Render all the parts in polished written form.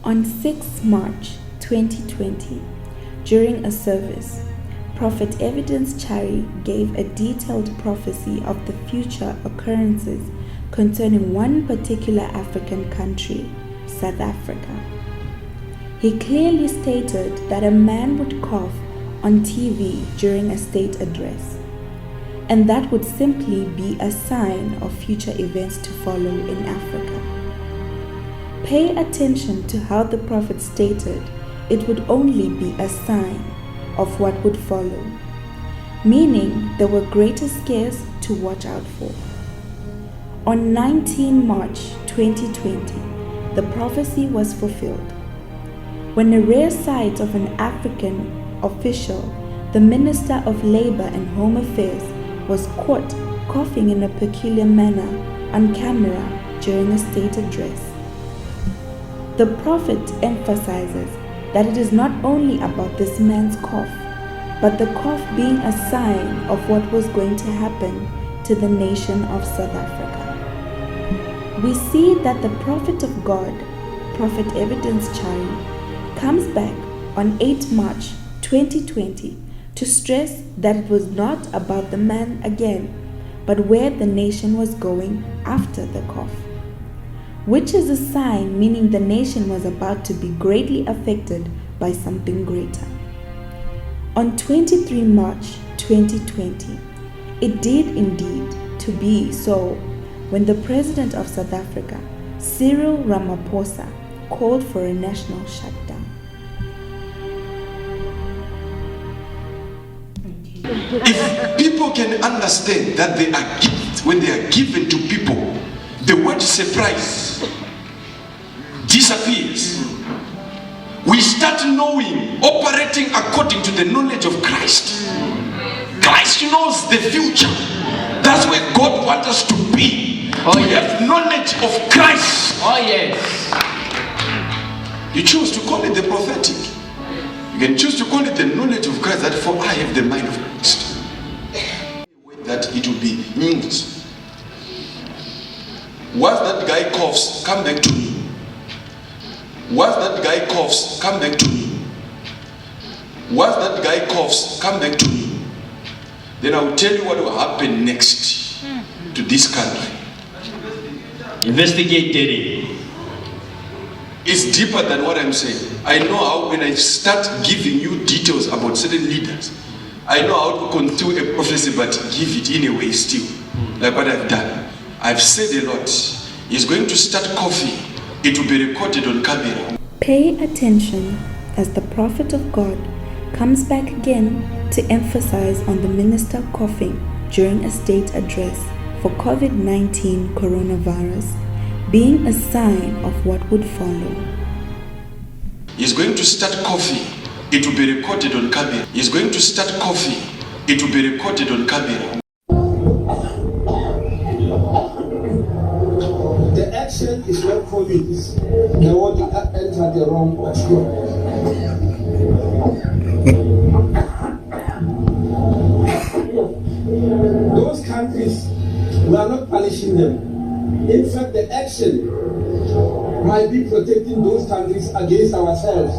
On 6 March 2020, during a service, Prophet Evidence Chari gave a detailed prophecy of the future occurrences concerning one particular African country, South Africa. He clearly stated that a man would cough on TV during a state address, and that would simply be a sign of future events to follow in Africa. Pay attention to how the prophet stated it would only be a sign of what would follow, meaning there were greater scares to watch out for. On 19 March 2020, the prophecy was fulfilled. When a rare sight of an African official, the Minister of Labor and Home Affairs, was caught coughing in a peculiar manner on camera during a state address. The prophet emphasizes that it is not only about this man's cough, but the cough being a sign of what was going to happen to the nation of South Africa. We see that the prophet of God, Prophet Evidence Chari, comes back on 8 March 2020 to stress that it was not about the man again, but where the nation was going after the cough, which is a sign meaning the nation was about to be greatly affected by something greater. On 23 March 2020, it did indeed to be so when the President of South Africa, Cyril Ramaphosa, called for a national shutdown. If people can understand that they are gifts, when they are given to people, the word surprise disappears. We start knowing, operating according to the knowledge of Christ. Christ knows the future. That's where God wants us to be. Oh, to yes. have knowledge of Christ. Oh yes. You choose to call it the prophetic. You can choose to call it the knowledge of Christ, that for I have the mind of Christ. That it will be news. Once that guy coughs, come back to me. Once that guy coughs, come back to me. Once that guy coughs, come back to me. Then I will tell you what will happen next to this country. Investigate it. It's deeper than what I'm saying. I know how, when I start giving you details about certain leaders, I know how to conceal a prophecy but give it in a way still, like what I've done. I've said a lot. He's going to start coughing. It will be recorded on camera. Pay attention as the prophet of God comes back again to emphasize on the minister coughing during a state address for COVID-19 coronavirus being a sign of what would follow. He's going to start coughing. It will be recorded on camera. He's going to start coughing. It will be recorded on camera. The action is when police they want to enter the wrong school. Those countries, we are not punishing them. In fact, the action might be protecting those countries against ourselves.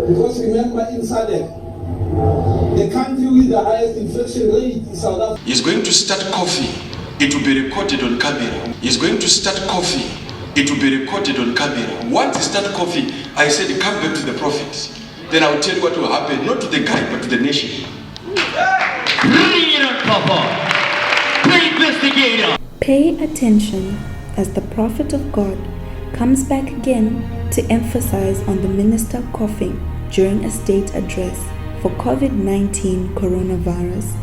Because remember, in SADC, the country with the highest infection rate is South Africa. He's going to start coughing. It will be recorded on camera. He's going to start coughing. It will be recorded on camera. Once he starts coughing, I said, come back to the prophet. Then I will tell you what will happen, not to the guy, but to the nation. Bring it on, Papa. Great investigator. Pay attention as the prophet of God comes back again to emphasize on the minister coughing during a state address for COVID-19 coronavirus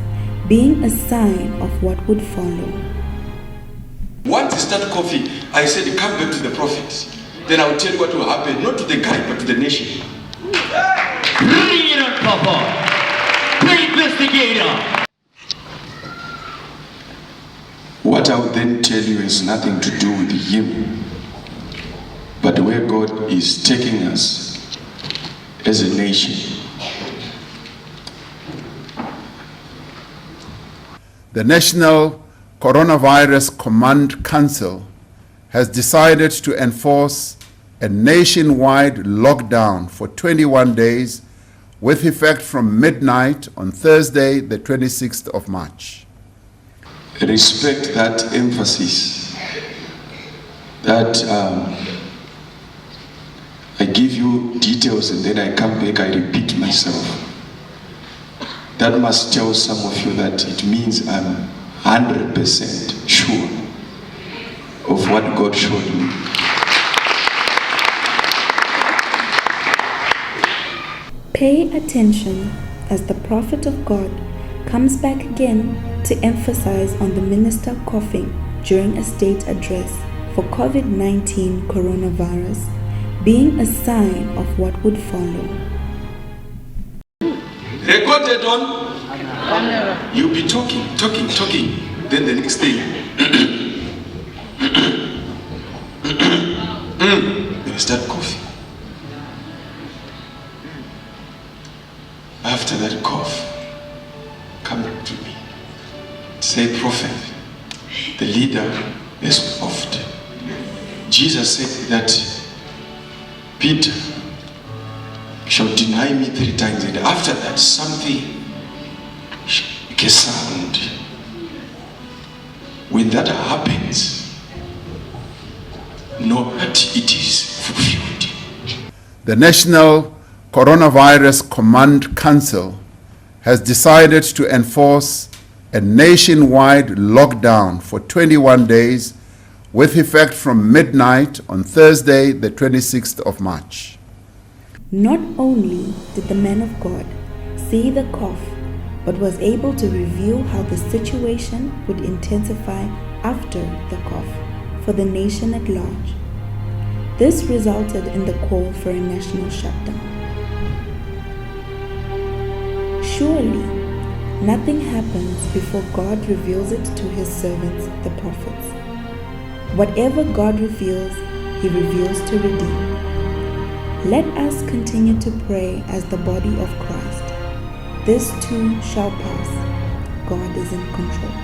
being a sign of what would follow. Once he starts coughing, I said, come back to the prophet. Then I will tell you what will happen, not to the guy, but to the nation. Bring it on, Papa. Great investigator. What I will then tell you has nothing to do with him, but where God is taking us as a nation. The National Coronavirus Command Council has decided to enforce a nationwide lockdown for 21 days with effect from midnight on Thursday, the 26th of March. Respect that emphasis that I give you details and then I come back, I repeat myself. That must tell some of you that it means I'm 100% sure of what God showed me. Pay attention as the prophet of God comes back again to emphasize on the minister coughing during a state address for COVID-19 coronavirus being a sign of what would follow. Recorded on? You'll be talking. Then the next day, you start coughing. After that cough, come back to me. Say, prophet, the leader is coughed. Jesus said that Peter shall deny me 3 times, and after that something, a sound. When that happens, know that it is fulfilled. The National Coronavirus Command Council has decided to enforce a nationwide lockdown for 21 days with effect from midnight on Thursday, the 26th of March. Not only did the man of God see the cough, but was able to reveal how the situation would intensify after the cough for the nation at large. This resulted in the call for a national shutdown. Surely, nothing happens before God reveals it to his servants, the prophets. Whatever God reveals, he reveals to redeem. Let us continue to pray as the body of Christ. This too shall pass. God is in control.